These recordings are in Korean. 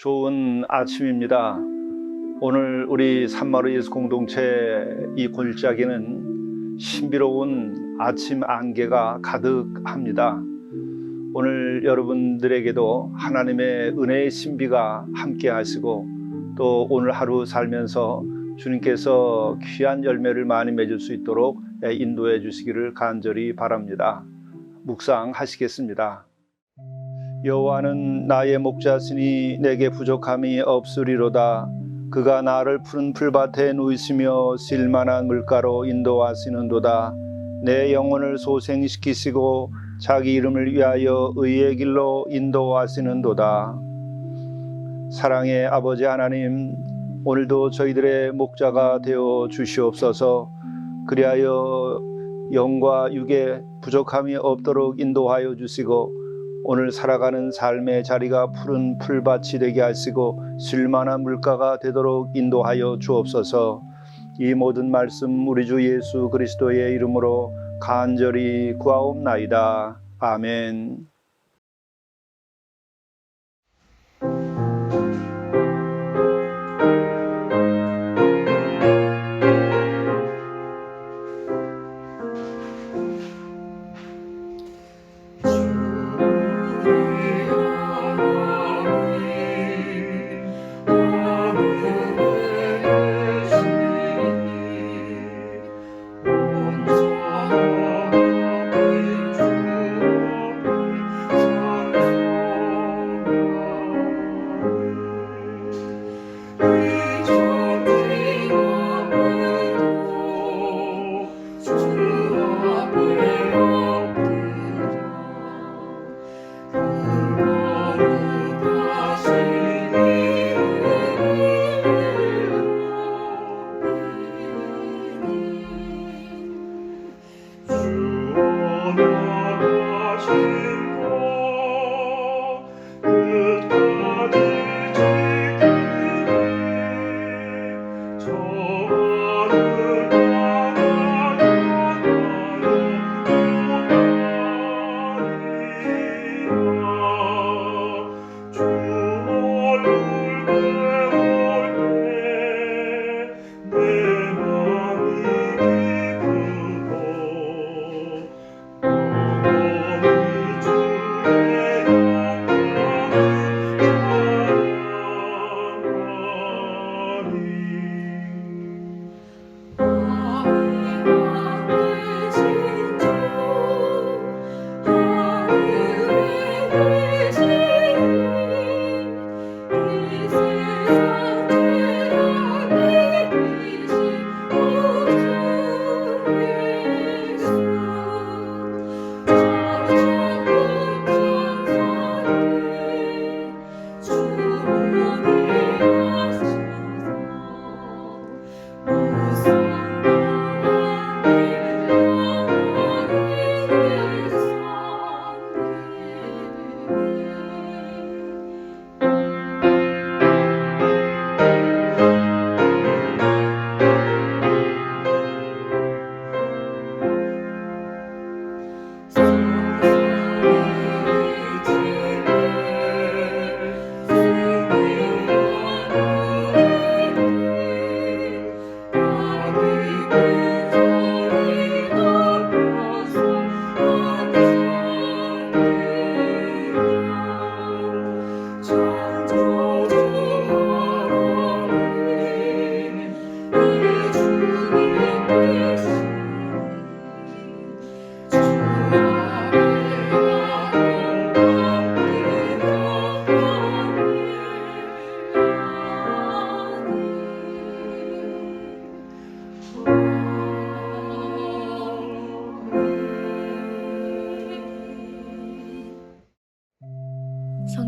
좋은 아침입니다. 오늘 우리 산마루 예수 공동체 이 골짜기는 신비로운 아침 안개가 가득합니다. 오늘 여러분들에게도 하나님의 은혜의 신비가 함께 하시고 또 오늘 하루 살면서 주님께서 귀한 열매를 많이 맺을 수 있도록 인도해 주시기를 간절히 바랍니다. 묵상하시겠습니다. 여호와는 나의 목자시니 내게 부족함이 없으리로다. 그가 나를 푸른 풀밭에 누이시며 쓸만한 물가로 인도하시는도다. 내 영혼을 소생시키시고 자기 이름을 위하여 의의 길로 인도하시는도다. 사랑의 아버지 하나님, 오늘도 저희들의 목자가 되어 주시옵소서. 그리하여 영과 육에 부족함이 없도록 인도하여 주시고 오늘 살아가는 삶의 자리가 푸른 풀밭이 되게 하시고 쓸만한 물가가 되도록 인도하여 주옵소서. 이 모든 말씀 우리 주 예수 그리스도의 이름으로 간절히 구하옵나이다. 아멘.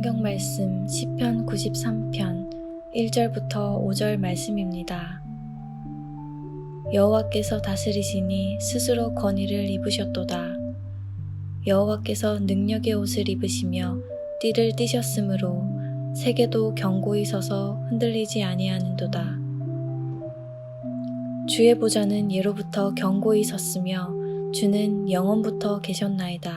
성경 말씀 시편 93편 1절부터 5절 말씀입니다. 여호와께서 다스리시니 스스로 권위를 입으셨도다. 여호와께서 능력의 옷을 입으시며 띠를 띠셨으므로 세계도 견고히 서서 흔들리지 아니하는도다. 주의 보좌는 예로부터 견고히 섰으며 주는 영원부터 계셨나이다.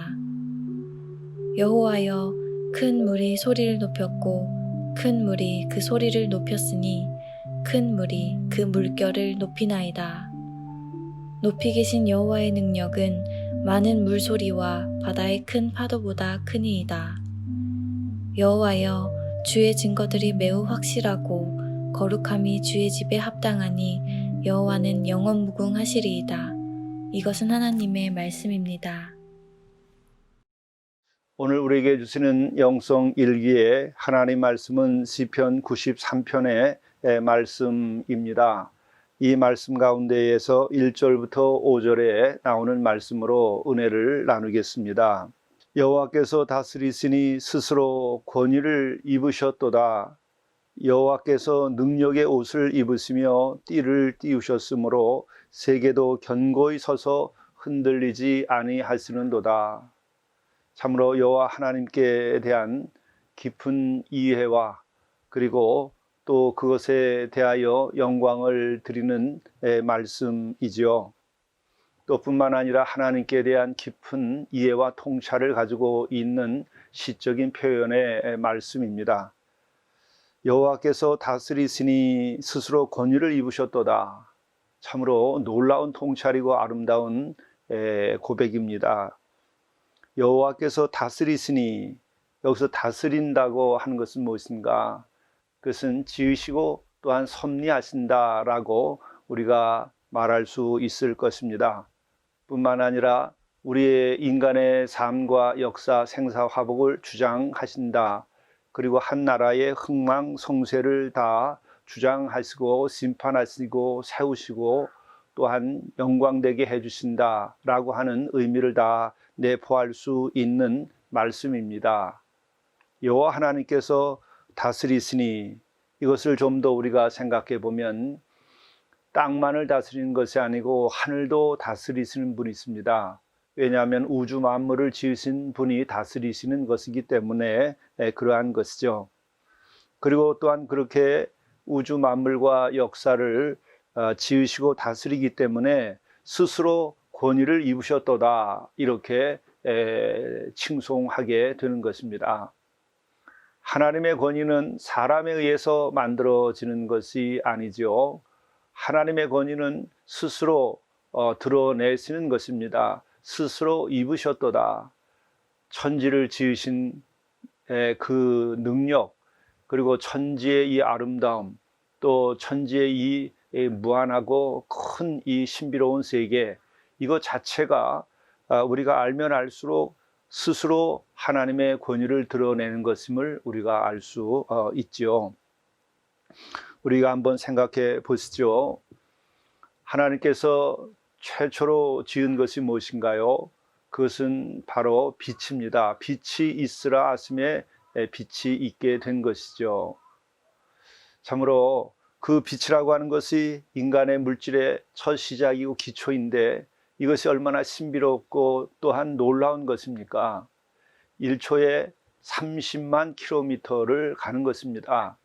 여호와여, 큰 물이 소리를 높였고 큰 물이 그 소리를 높였으니 큰 물이 그 물결을 높이나이다. 높이 계신 여호와의 능력은 많은 물소리와 바다의 큰 파도보다 크니이다. 여호와여, 주의 증거들이 매우 확실하고 거룩함이 주의 집에 합당하니 여호와는 영원무궁하시리이다. 이것은 하나님의 말씀입니다. 오늘 우리에게 주시는 영성 일기의 하나님 말씀은 시편 93편의 말씀입니다. 이 말씀 가운데에서 1절부터 5절에 나오는 말씀으로 은혜를 나누겠습니다. 여호와께서 다스리시니 스스로 권위를 입으셨도다. 여호와께서 능력의 옷을 입으시며 띠를 띠우셨으므로 세계도 견고히 서서 흔들리지 아니하시는도다. 참으로 여호와 하나님께 대한 깊은 이해와 그리고 또 그것에 대하여 영광을 드리는 말씀이지요. 또 뿐만 아니라 하나님께 대한 깊은 이해와 통찰을 가지고 있는 시적인 표현의 말씀입니다. 여호와께서 다스리시니 스스로 권위를 입으셨도다. 참으로 놀라운 통찰이고 아름다운 고백입니다. 여호와께서 다스리시니, 여기서 다스린다고 하는 것은 무엇인가? 그것은 지으시고 또한 섭리하신다라고 우리가 말할 수 있을 것입니다. 뿐만 아니라 우리의 인간의 삶과 역사, 생사, 화복을 주장하신다. 그리고 한 나라의 흥망성쇠를 다 주장하시고 심판하시고 세우시고 또한 영광되게 해주신다라고 하는 의미를 다 내포할 수 있는 말씀입니다. 여호와 하나님께서 다스리시니, 이것을 좀 더 우리가 생각해 보면 땅만을 다스리는 것이 아니고 하늘도 다스리시는 분이 있습니다. 왜냐하면 우주 만물을 지으신 분이 다스리시는 것이기 때문에 그러한 것이죠. 그리고 또한 그렇게 우주 만물과 역사를 지으시고 다스리기 때문에 스스로 권위를 입으셨도다, 이렇게 칭송하게 되는 것입니다. 하나님의 권위는 사람에 의해서 만들어지는 것이 아니죠. 하나님의 권위는 스스로 드러내시는 것입니다. 스스로 입으셨도다. 천지를 지으신 그 능력, 그리고 천지의 이 아름다움, 또 천지의 이 무한하고 큰 이 신비로운 세계, 이것 자체가 우리가 알면 알수록 스스로 하나님의 권위를 드러내는 것임을 우리가 알 수 있지요. 우리가 한번 생각해 보시죠. 하나님께서 최초로 지은 것이 무엇인가요? 그것은 바로 빛입니다. 빛이 있으라 하심에 빛이 있게 된 것이죠. 참으로 그 빛이라고 하는 것이 인간의 물질의 첫 시작이고 기초인데 이것이 얼마나 신비롭고 또한 놀라운 것입니까? 1초에 30만 킬로미터를 가는 것입니다.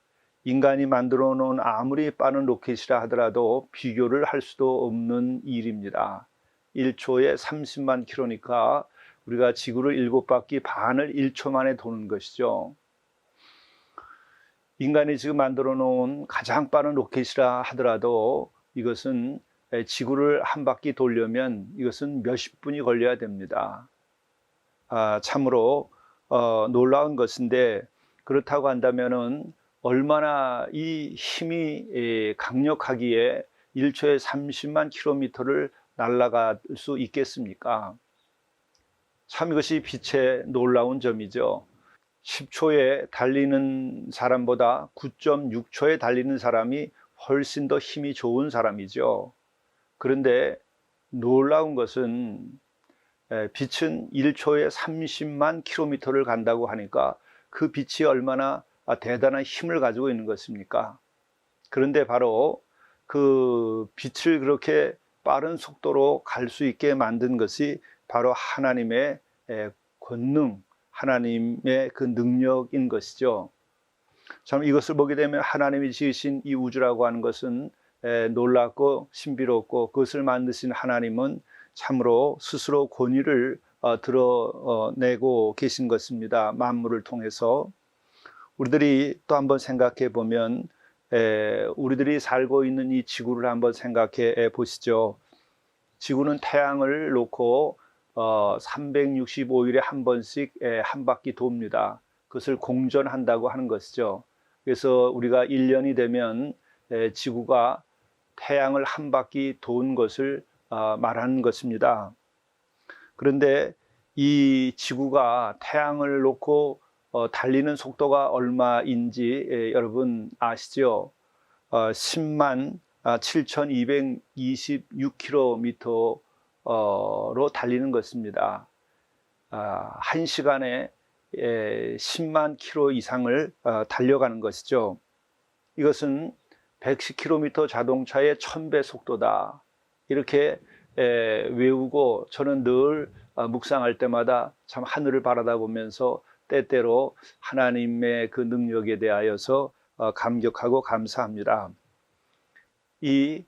인간이 만들어 놓은 아무리 빠른 로켓이라 하더라도 비교를 할 수도 없는 일입니다. 1초에 30만 킬로니까 우리가 지구를 7바퀴 반을 1초 만에 도는 것이죠. 인간이 지금 만들어 놓은 가장 빠른 로켓이라 하더라도 이것은 지구를 한 바퀴 돌려면 이것은 몇십 분이 걸려야 됩니다. 참으로 놀라운 것인데, 그렇다고 한다면은 얼마나 이 힘이 강력하기에 1초에 30만 킬로미터를 날아갈 수 있겠습니까? 참 이것이 빛의 놀라운 점이죠. 10초에 달리는 사람보다 9.6초에 달리는 사람이 훨씬 더 힘이 좋은 사람이죠. 그런데 놀라운 것은 빛은 1초에 30만 킬로미터를 간다고 하니까 그 빛이 얼마나 대단한 힘을 가지고 있는 것입니까? 그런데 바로 그 빛을 그렇게 빠른 속도로 갈 수 있게 만든 것이 바로 하나님의 권능, 하나님의 그 능력인 것이죠. 참 이것을 보게 되면 하나님이 지으신 이 우주라고 하는 것은 놀랍고 신비롭고, 그것을 만드신 하나님은 참으로 스스로 권위를 드러내고 계신 것입니다. 만물을 통해서. 우리들이 또 한번 생각해 보면 우리들이 살고 있는 이 지구를 한번 생각해 보시죠. 지구는 태양을 놓고 365일에 한 번씩 한 바퀴 돕니다. 그것을 공전한다고 하는 것이죠. 그래서 우리가 1년이 되면 지구가 태양을 한 바퀴 도는 것을 말하는 것입니다. 그런데 이 지구가 태양을 놓고 달리는 속도가 얼마인지 여러분 아시죠? 10만 7,226km로 달리는 것입니다. 1시간에 10만 킬로 이상을 달려가는 것이죠. 이것은 110km 자동차의 1000배 속도다. 이렇게 외우고, 저는 늘 묵상할 때마다 참 하늘을 바라다보면서 때때로 하나님의 그 능력에 대하여서 감격하고 감사합니다. 이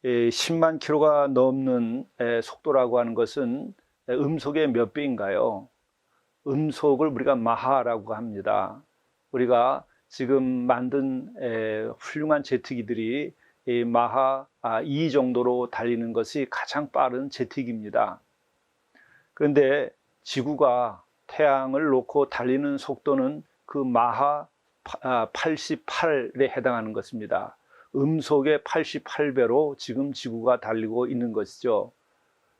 10만 킬로가 넘는 속도라고 하는 것은 음속의 몇 배인가요? 음속을 우리가 마하라고 합니다. 우리가 지금 만든 훌륭한 제트기들이 마하 2 정도로 달리는 것이 가장 빠른 제트기입니다. 그런데 지구가 태양을 놓고 달리는 속도는 그 마하 88에 해당하는 것입니다. 음속의 88배로 지금 지구가 달리고 있는 것이죠.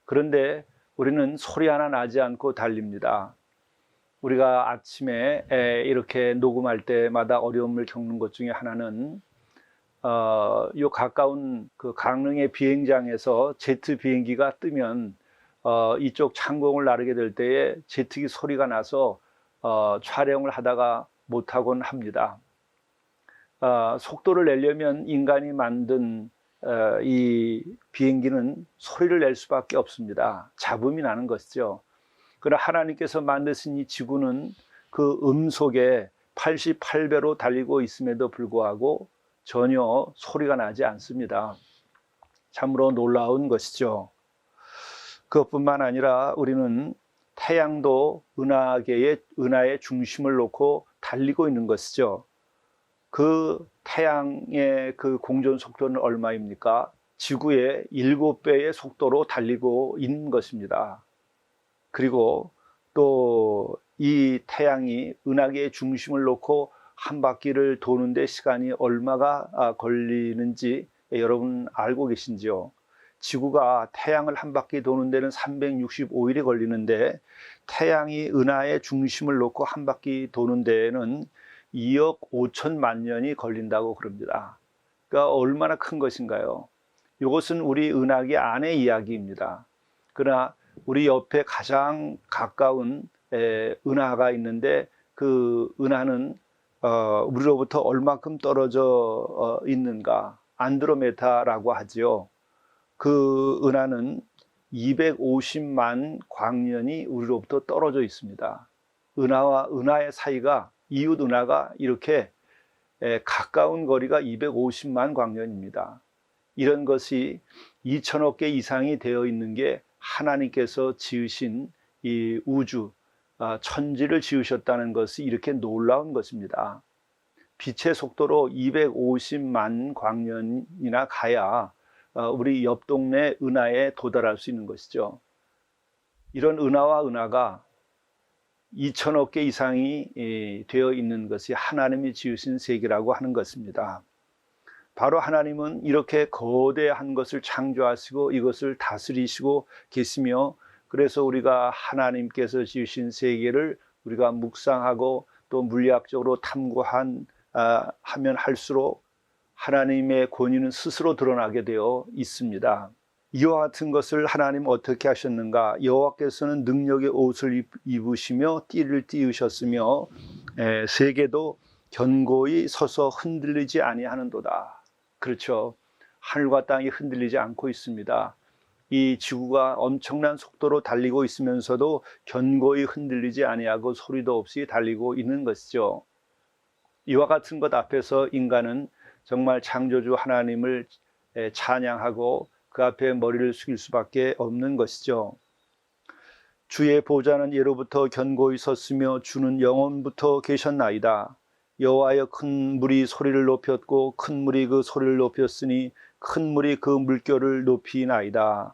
그런데 우리는 소리 하나 나지 않고 달립니다. 우리가 아침에 이렇게 녹음할 때마다 어려움을 겪는 것 중에 하나는 요 가까운 그 강릉의 비행장에서 제트 비행기가 뜨면 이쪽 창공을 나르게 될 때에 제트기 소리가 나서 촬영을 하다가 못하곤 합니다. 속도를 내려면 인간이 만든 이 비행기는 소리를 낼 수밖에 없습니다. 잡음이 나는 것이죠. 그러나 하나님께서 만드신 이 지구는 그 음속에 88배로 달리고 있음에도 불구하고 전혀 소리가 나지 않습니다. 참으로 놀라운 것이죠. 그것뿐만 아니라 우리는 태양도 은하의 중심을 놓고 달리고 있는 것이죠. 그 태양의 그 공전 속도는 얼마입니까? 지구의 7배의 속도로 달리고 있는 것입니다. 그리고 또 이 태양이 은하계의 중심을 놓고 한 바퀴를 도는데 시간이 얼마가 걸리는지 여러분 알고 계신지요? 지구가 태양을 한 바퀴 도는 데는 365일이 걸리는데 태양이 은하의 중심을 놓고 한 바퀴 도는 데에는 2억 5천만 년이 걸린다고 그럽니다. 그러니까 얼마나 큰 것인가요? 이것은 우리 은하계 안의 이야기입니다. 그러나 우리 옆에 가장 가까운 은하가 있는데 그 은하는 우리로부터 얼마큼 떨어져 있는가? 안드로메다라고 하지요. 그 은하는 250만 광년이 우리로부터 떨어져 있습니다. 은하와 은하의 사이가, 이웃 은하가 이렇게 가까운 거리가 250만 광년입니다. 이런 것이 2천억 개 이상이 되어 있는 게 하나님께서 지으신 이 우주, 천지를 지으셨다는 것이 이렇게 놀라운 것입니다. 빛의 속도로 250만 광년이나 가야 우리 옆 동네 은하에 도달할 수 있는 것이죠. 이런 은하와 은하가 2천억 개 이상이 되어 있는 것이 하나님이 지으신 세계라고 하는 것입니다. 바로 하나님은 이렇게 거대한 것을 창조하시고 이것을 다스리시고 계시며, 그래서 우리가 하나님께서 지으신 세계를 우리가 묵상하고 또 물리학적으로 탐구하면 할수록 하나님의 권위는 스스로 드러나게 되어 있습니다. 이와 같은 것을 하나님 어떻게 하셨는가? 여호와께서는 능력의 옷을 입으시며 띠를 띠우셨으며 세계도 견고히 서서 흔들리지 아니하는도다. 그렇죠. 하늘과 땅이 흔들리지 않고 있습니다. 이 지구가 엄청난 속도로 달리고 있으면서도 견고히 흔들리지 아니하고 소리도 없이 달리고 있는 것이죠. 이와 같은 것 앞에서 인간은 정말 창조주 하나님을 찬양하고 그 앞에 머리를 숙일 수밖에 없는 것이죠. 주의 보좌는 예로부터 견고히 섰으며 주는 영원부터 계셨나이다. 여호와여, 큰 물이 소리를 높였고 큰 물이 그 소리를 높였으니 큰 물이 그 물결을 높이나이다.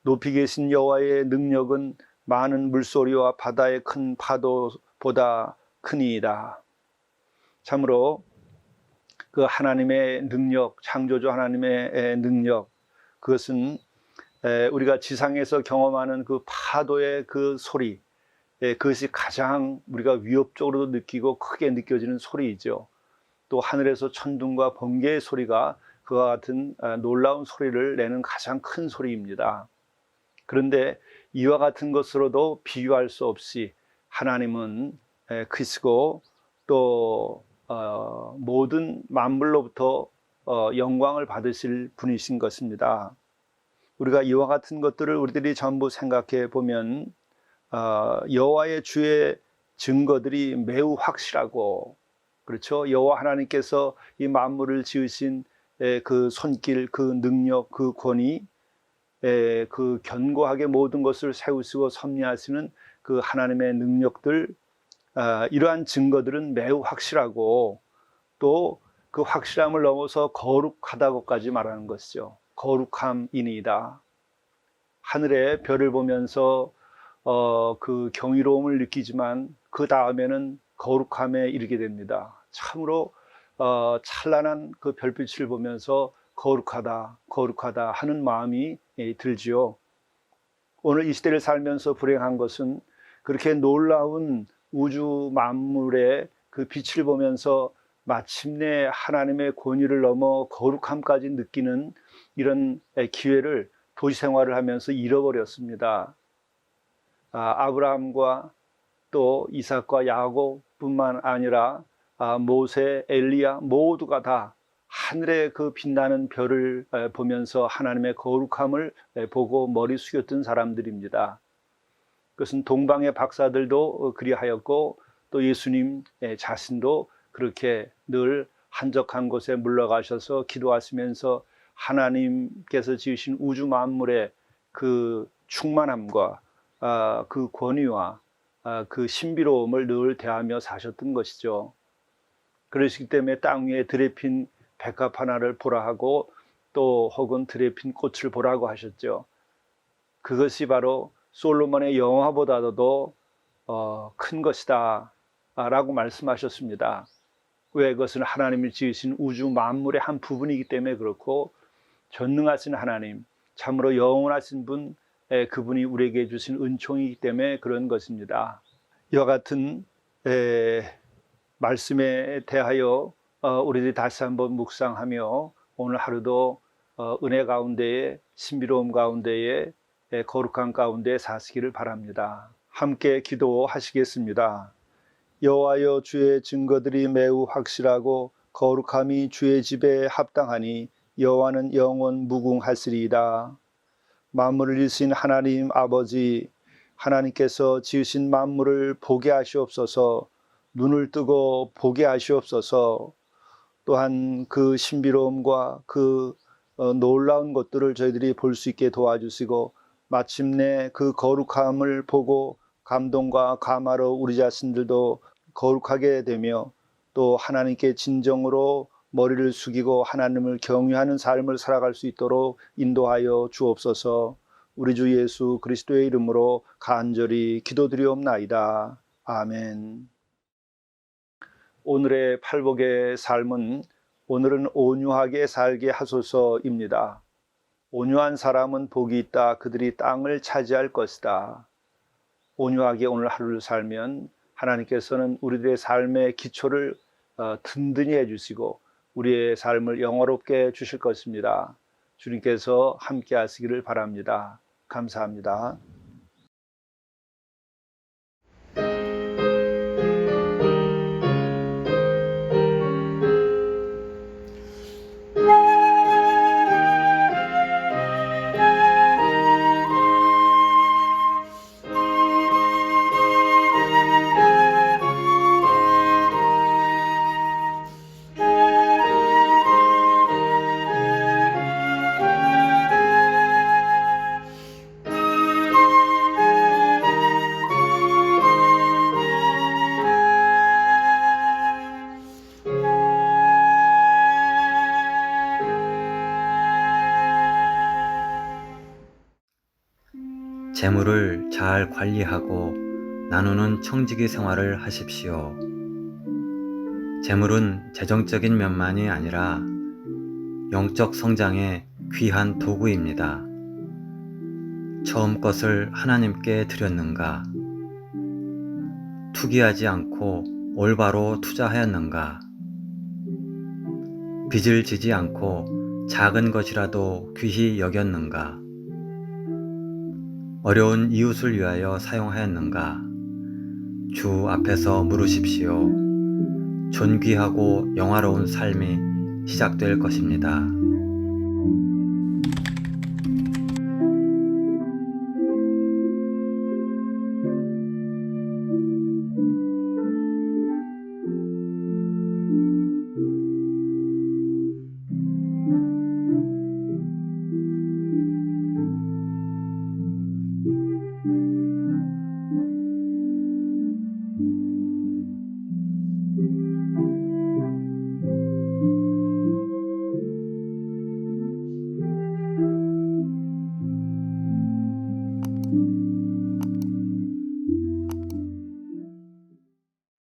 높이 계신 여호와의 능력은 많은 물소리와 바다의 큰 파도보다 크니이다. 참으로 그 하나님의 능력, 창조주 하나님의 능력, 그것은 우리가 지상에서 경험하는 그 파도의 그 소리, 그것이 가장 우리가 위협적으로 느끼고 크게 느껴지는 소리이죠. 또 하늘에서 천둥과 번개의 소리가 그와 같은 놀라운 소리를 내는 가장 큰 소리입니다. 그런데 이와 같은 것으로도 비교할 수 없이 하나님은 크시고 또 모든 만물로부터 영광을 받으실 분이신 것입니다. 우리가 이와 같은 것들을 우리들이 전부 생각해 보면 여호와의 주의 증거들이 매우 확실하고, 그렇죠. 여호와 하나님께서 이 만물을 지으신 그 손길, 그 능력, 그 권위, 그 견고하게 모든 것을 세우시고 섭리하시는 그 하나님의 능력들, 이러한 증거들은 매우 확실하고 또 그 확실함을 넘어서 거룩하다고까지 말하는 것이죠. 거룩함이니이다. 하늘의 별을 보면서 그 경이로움을 느끼지만 그 다음에는 거룩함에 이르게 됩니다. 참으로 찬란한 그 별빛을 보면서 거룩하다, 거룩하다 하는 마음이 들지요. 오늘 이 시대를 살면서 불행한 것은 그렇게 놀라운 우주 만물의 그 빛을 보면서 마침내 하나님의 권위를 넘어 거룩함까지 느끼는 이런 기회를 도시 생활을 하면서 잃어버렸습니다. 아브라함과 또 이삭과 야곱뿐만 아니라 모세, 엘리야 모두가 다 하늘의 그 빛나는 별을 보면서 하나님의 거룩함을 보고 머리 숙였던 사람들입니다. 그것은 동방의 박사들도 그리하였고 또 예수님 자신도 그렇게 늘 한적한 곳에 물러가셔서 기도하시면서 하나님께서 지으신 우주 만물의 그 충만함과 그 권위와 그 신비로움을 늘 대하며 사셨던 것이죠. 그러시기 때문에 땅 위에 들에 핀 백합 하나를 보라 하고 또 혹은 들에 핀 꽃을 보라고 하셨죠. 그것이 바로 솔로몬의 영화보다도 큰 것이다 라고 말씀하셨습니다. 왜? 그것은 하나님이 지으신 우주 만물의 한 부분이기 때문에 그렇고, 전능하신 하나님, 참으로 영원하신 분, 그분이 우리에게 주신 은총이기 때문에 그런 것입니다. 이와 같은 말씀에 대하여 우리들이 다시 한번 묵상하며 오늘 하루도 은혜 가운데에, 신비로움 가운데에, 거룩한 가운데 사시기를 바랍니다. 함께 기도하시겠습니다. 여호와여, 주의 증거들이 매우 확실하고 거룩함이 주의 집에 합당하니 여호와는 영원 무궁하시리이다. 만물을 지으신 하나님 아버지, 하나님께서 지으신 만물을 보게 하시옵소서. 눈을 뜨고 보게 하시옵소서. 또한 그 신비로움과 그 놀라운 것들을 저희들이 볼 수 있게 도와주시고, 마침내 그 거룩함을 보고 감동과 감화로 우리 자신들도 거룩하게 되며 또 하나님께 진정으로 머리를 숙이고 하나님을 경외하는 삶을 살아갈 수 있도록 인도하여 주옵소서. 우리 주 예수 그리스도의 이름으로 간절히 기도드리옵나이다. 아멘. 오늘의 팔복의 삶은 오늘은 온유하게 살게 하소서입니다. 온유한 사람은 복이 있다. 그들이 땅을 차지할 것이다. 온유하게 오늘 하루를 살면 하나님께서는 우리들의 삶의 기초를 든든히 해주시고 우리의 삶을 영화롭게 주실 것입니다. 주님께서 함께 하시기를 바랍니다. 감사합니다. 재물을 잘 관리하고 나누는 청지기 생활을 하십시오. 재물은 재정적인 면만이 아니라 영적 성장의 귀한 도구입니다. 처음 것을 하나님께 드렸는가? 투기하지 않고 올바로 투자하였는가? 빚을 지지 않고 작은 것이라도 귀히 여겼는가? 어려운 이웃을 위하여 사용하였는가? 주 앞에서 물으십시오. 존귀하고 영화로운 삶이 시작될 것입니다.